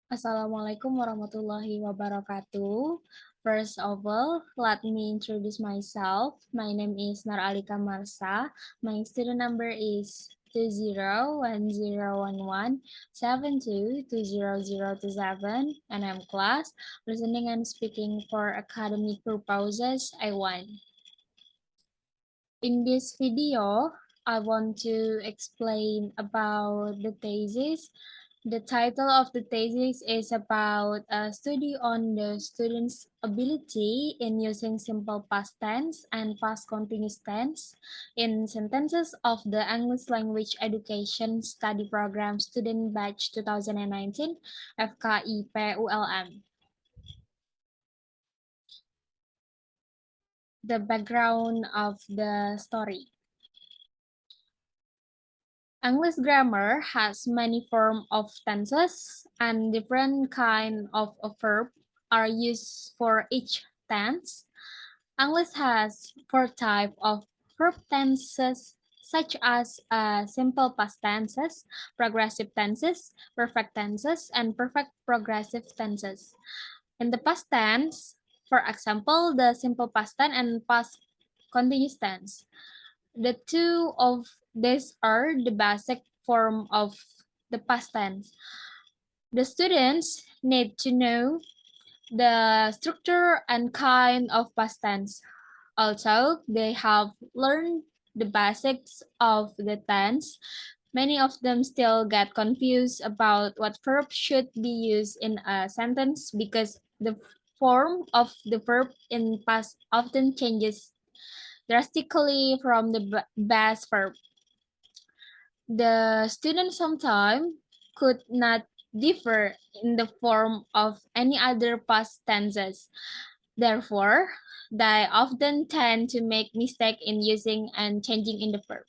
Assalamualaikum warahmatullahi wabarakatuh. First of all, let me introduce myself. My name is Noor Allika Marsha. My student number is 20101172200027, and I'm class listening and speaking for academic purposes. I want. In this video, I want to explain about the thesis. The title of the thesis is about a study on the student's ability in using simple past tense and past continuous tense in sentences of the English Language Education Study Program Student Batch 2019 FKIPULM. The background of the story. English grammar has many forms of tenses, and different kind of a verb are used for each tense. English has four types of verb tenses, such as simple past tenses, progressive tenses, perfect tenses, and perfect progressive tenses. In the past tense, for example, the simple past tense and past continuous tense. The two of these are the basic form of the past tense. The students need to know the structure and kind of past tense. Also, they have learned the basics of the tense. Many of them still get confused about what verb should be used in a sentence because the form of the verb in past often changes drastically from the best verb. The student sometimes could not differ in the form of any other past tenses. Therefore, they often tend to make mistake in using and changing in the verb.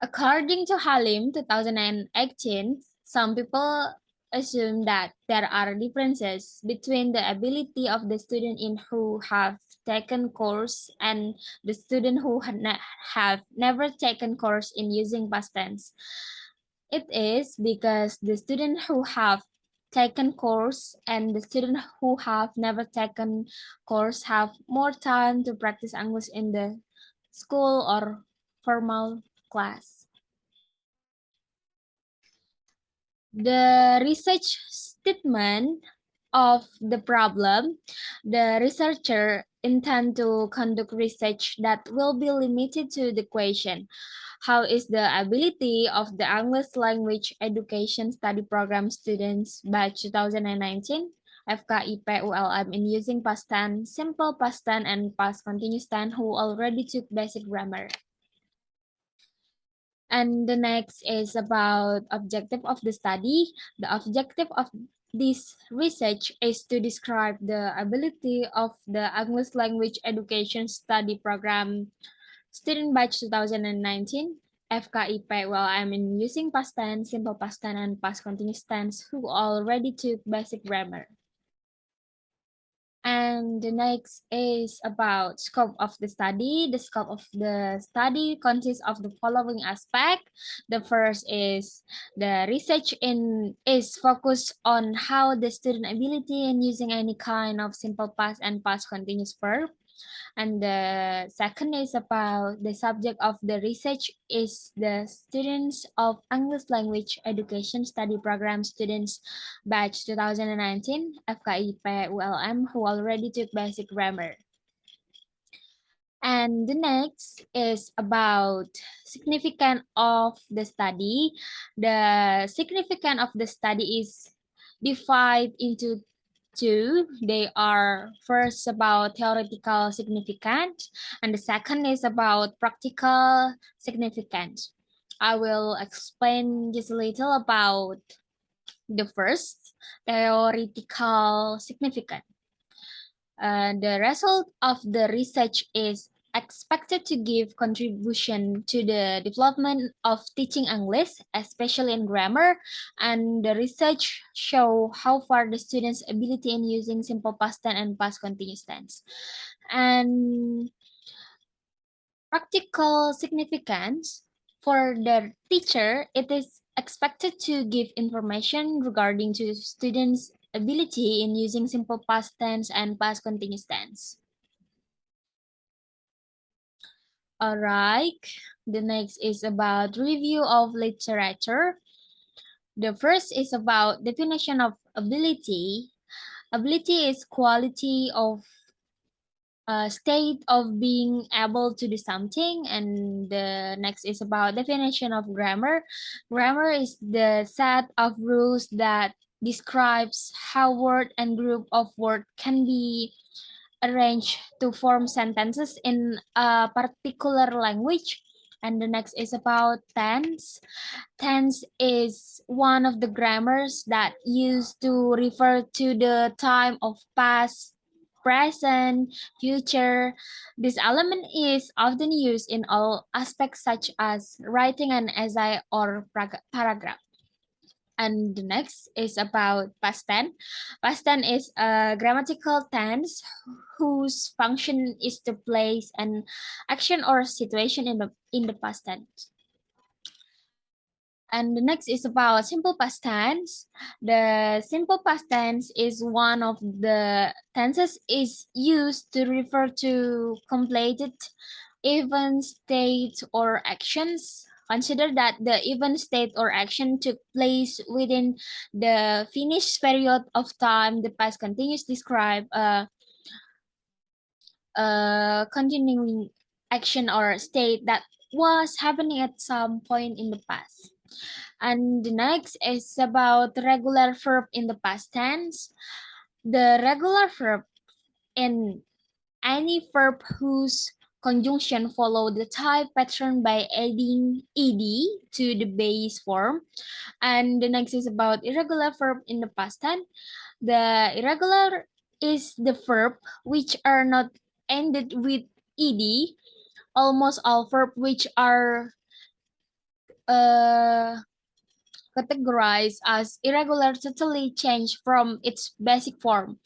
According to Halim 2018, some people assume that there are differences between the ability of the student in who have taken course and the student who have never taken course in using past tense. It is because the student who have taken course and the student who have never taken course have more time to practice English in the school or formal class. The research statement of the problem, the researcher intend to conduct research that will be limited to the question, how is the ability of the English Language Education Study Program students by 2019 FKIPULM in using past tense, simple past tense, and past continuous tense who already took basic grammar. And the next is about objective of the study. The objective of this research is to describe the ability of the English Language Education Study Program Student Batch 2019 FKIP while I'm in using past tense, simple past tense, and past continuous tense who already took basic grammar. And the next is about scope of the study. The scope of the study consists of the following aspect. The first is the research is focused on how the student ability in using any kind of simple past and past continuous verb. And the second is about the subject of the research is the students of English Language Education Study Program students batch 2019 FKIP ULM who already took basic grammar. And the next is about significance of the study. The significance of the study is divided into two. They are first about theoretical significance, and the second is about practical significance. I will explain just a little about the first, theoretical significance. The result of the research is expected to give contribution to the development of teaching English, especially in grammar, and the research show how far the students' ability in using simple past tense and past continuous tense. And practical significance for the teacher, it is expected to give information regarding to students' ability in using simple past tense and past continuous tense. All right, the next is about review of literature. The first is about definition of ability. Ability is quality of state of being able to do something, and the next is about definition of grammar. Grammar is the set of rules that describes how word and group of word can be arranged to form sentences in a particular language. And the next is about tense. Tense is one of the grammars that used to refer to the time of past, present, future. This element is often used in all aspects such as writing an essay or paragraph. And the next is about past tense. Past tense is a grammatical tense whose function is to place an action or situation in the past tense. And the next is about simple past tense. The simple past tense is one of the tenses is used to refer to completed event, state, or actions. Consider that the event, state, or action took place within the finished period of time. The past continuous describe a continuing action or state that was happening at some point in the past. And the next is about regular verb in the past tense. The regular verb in any verb whose conjunction follow the type pattern by adding ed to the base form. And the next is about irregular verb in the past tense. The irregular is the verb which are not ended with ed. Almost all verb which are uh, categorized as irregular totally change from its basic form.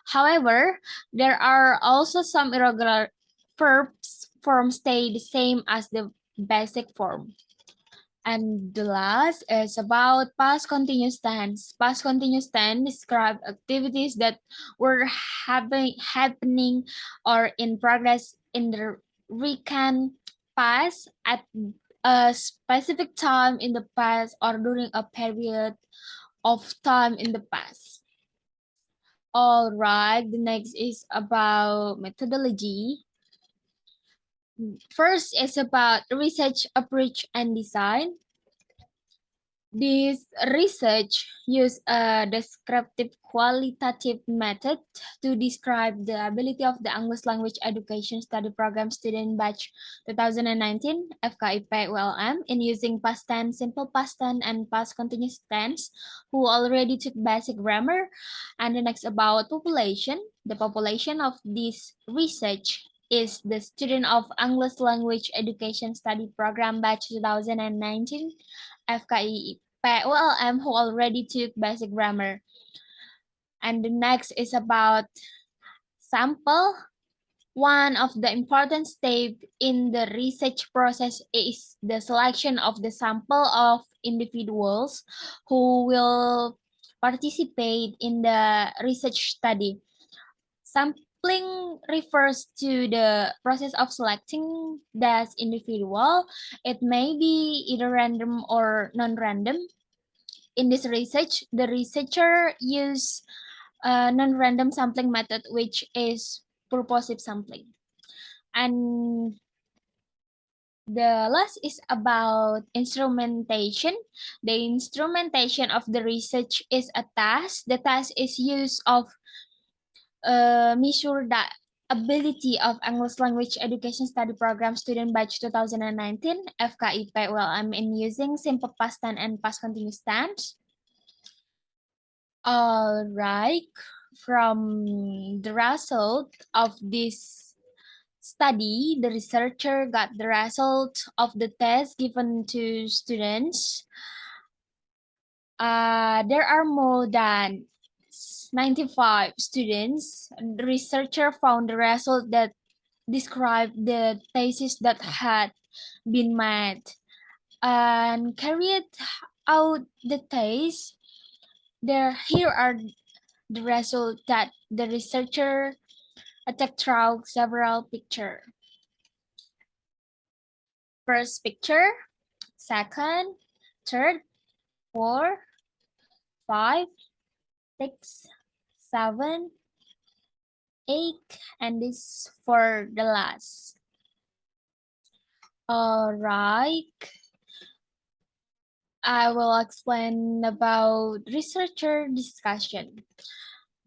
However, there are also some irregular verbs form stay the same as the basic form. And the last is about past continuous tense. Past continuous tense describe activities that were happening or in progress in the recent past at a specific time in the past or during a period of time in the past. All right, the next is about methodology. First is about research approach and design. This research used a descriptive qualitative method to describe the ability of the English Language Education Study Program student batch 2019 FKIP ULM in using past tense, simple past tense, and past continuous tense who already took basic grammar. And the next about population. The population of this research is the student of English Language Education Study Program batch 2019 FKI PULM who already took basic grammar. And the next is about sample. One of the important steps in the research process is the selection of the sample of individuals who will participate in the research study. Sampling refers to the process of selecting that individual. It may be either random or non-random. In this research, the researcher used a non-random sampling method, which is purposive sampling. And the last is about instrumentation. The instrumentation of the research is a task. The task is used of measure the ability of English Language Education Study Program student batch 2019 FKIP ULM in using simple past tense and past continuous tense. All right, from the result of this study, the researcher got the result of the test given to students. There are more than 95 students. The researcher found the result that described the thesis that had been made and carried out the taste, here are the results that the researcher took through several pictures. First picture, second, third, four, five, six, seven, eight, and this for the last. All right, I will explain about researcher discussion.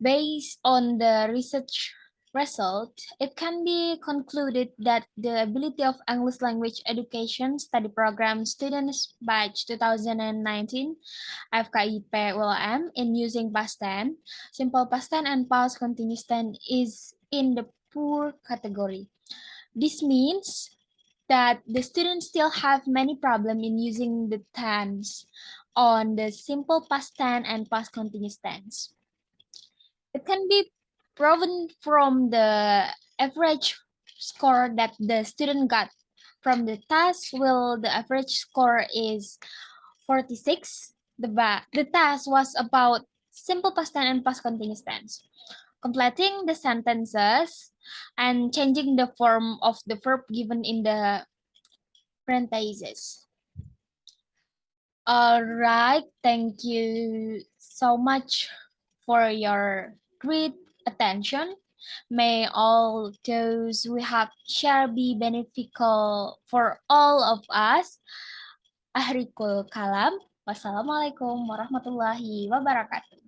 Based on the research result, it can be concluded that the ability of English language education study program students batch 2019 FKIP-ULM in using past tense, simple past tense, and past continuous tense is in the poor category. This means that the students still have many problems in using the tense on the simple past tense and past continuous tense. It can be proven from the average score that the student got from the task. Well, the average score is 46. The task was about simple past tense and past continuous tense, completing the sentences and changing the form of the verb given in the parentheses. All right, thank you so much for your great attention. May all those we have shared be beneficial for all of us. Akhirul kalam. Wassalamualaikum warahmatullahi wabarakatuh.